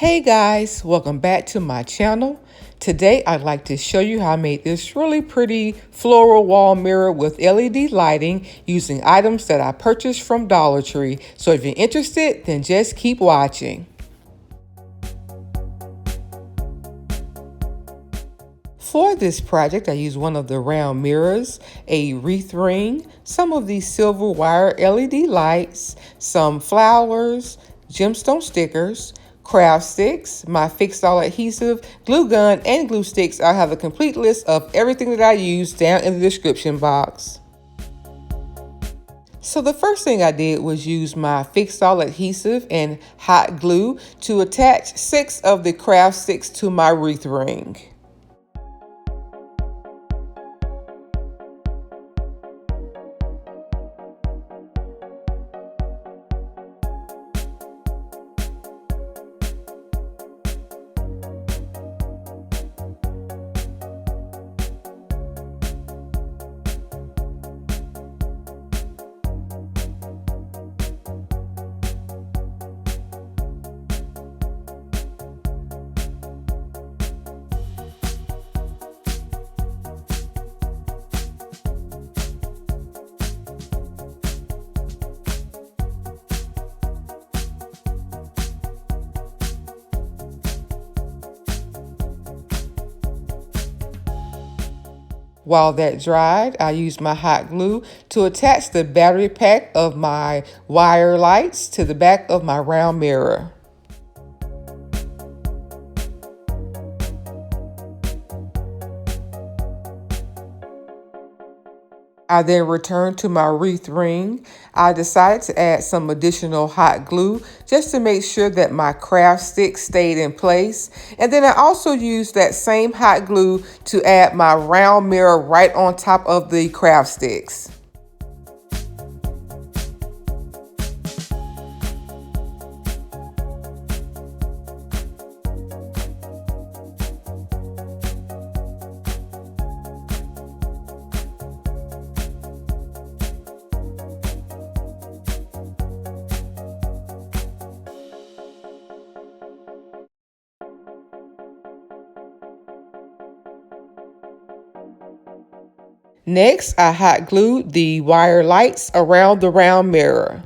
Hey guys, welcome back to my channel. Today I'd like to show you how I made this really pretty floral wall mirror with LED lighting using items that I purchased from Dollar Tree. So if you're interested, then just keep watching. For this project, I used one of the round mirrors, a wreath ring, some of these silver wire LED lights, some flowers, gemstone stickers, craft sticks, my fixed all adhesive, glue gun, and glue sticks. I have a complete list of everything that I used down in the description box. So the first thing I did was use my fixed all adhesive and hot glue to attach 6 of the craft sticks to my wreath ring. While that dried, I used my hot glue to attach the battery pack of my wire lights to the back of my round mirror. I then returned to my wreath ring. I decided to add some additional hot glue just to make sure that my craft stick stayed in place. And then I also used that same hot glue to add my round mirror right on top of the craft sticks. Next, I hot glued the wire lights around the round mirror.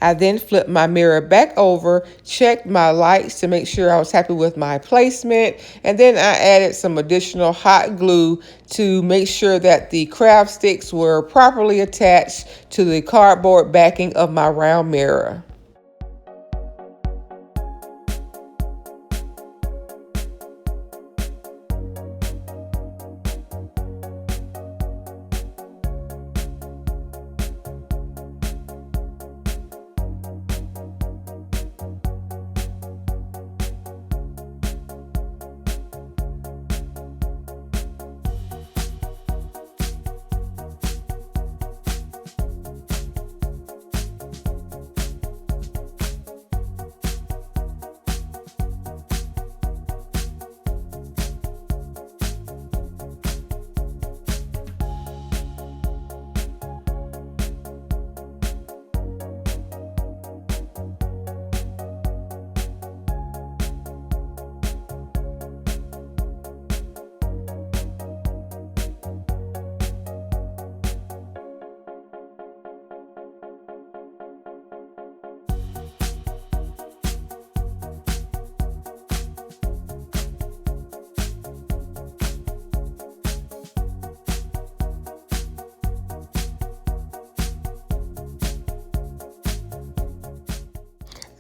I then flipped my mirror back over, checked my lights to make sure I was happy with my placement, and then I added some additional hot glue to make sure that the craft sticks were properly attached to the cardboard backing of my round mirror.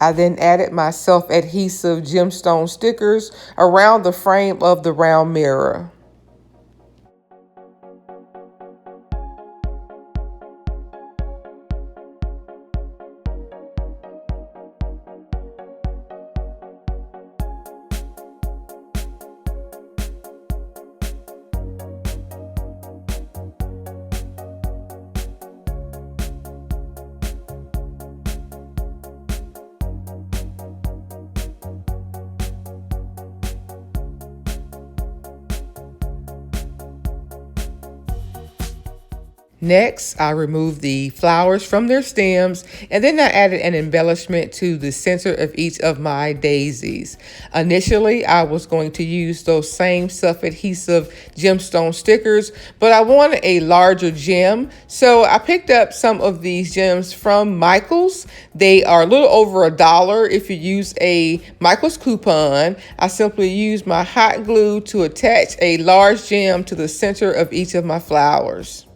I then added my self-adhesive gemstone stickers around the frame of the round mirror. Next, I removed the flowers from their stems, and then I added an embellishment to the center of each of my daisies. Initially, I was going to use those same self-adhesive gemstone stickers, but I wanted a larger gem, so I picked up some of these gems from Michaels. They are a little over $1 if you use a Michaels coupon. I simply used my hot glue to attach a large gem to the center of each of my flowers.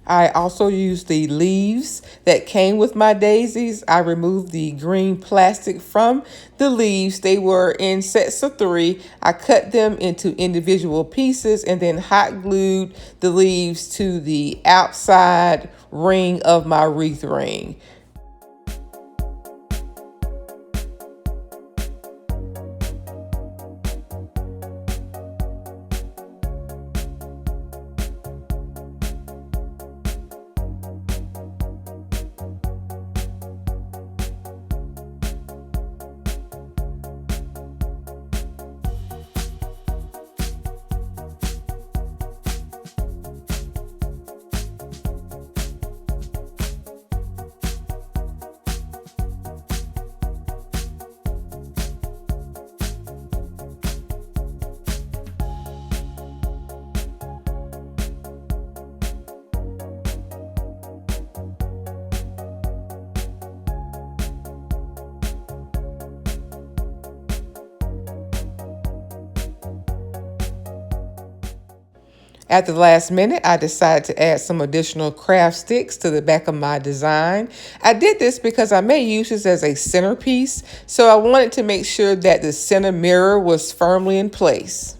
I also used the leaves that came with my daisies. I removed the green plastic from the leaves. They were in sets of 3. I cut them into individual pieces and then hot glued the leaves to the outside ring of my wreath ring. At the last minute, I decided to add some additional craft sticks to the back of my design. I did this because I may use this as a centerpiece, so I wanted to make sure that the center mirror was firmly in place.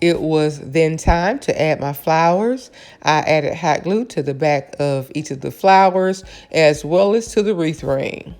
It was then time to add my flowers. I added hot glue to the back of each of the flowers as well as to the wreath ring.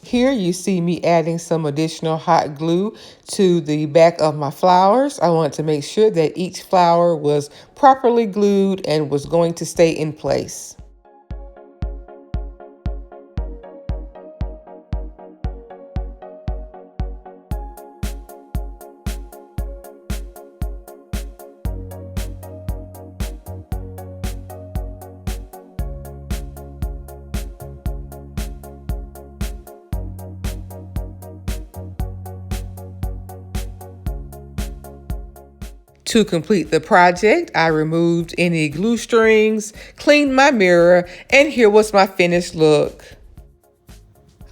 Here you see me adding some additional hot glue to the back of my flowers. I want to make sure that each flower was properly glued and was going to stay in place. To complete the project, I removed any glue strings, cleaned my mirror, and here was my finished look.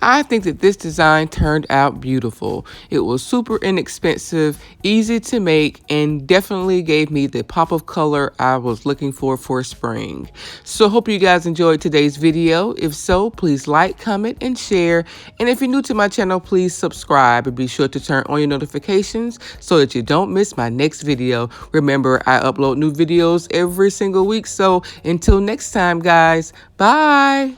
I think that this design turned out beautiful. It was super inexpensive, easy to make, and definitely gave me the pop of color I was looking for spring. So hope you guys enjoyed today's video. If so, please like, comment, and share. And if you're new to my channel, please subscribe and be sure to turn on your notifications so that you don't miss my next video. Remember, I upload new videos every single week. So until next time, guys, bye.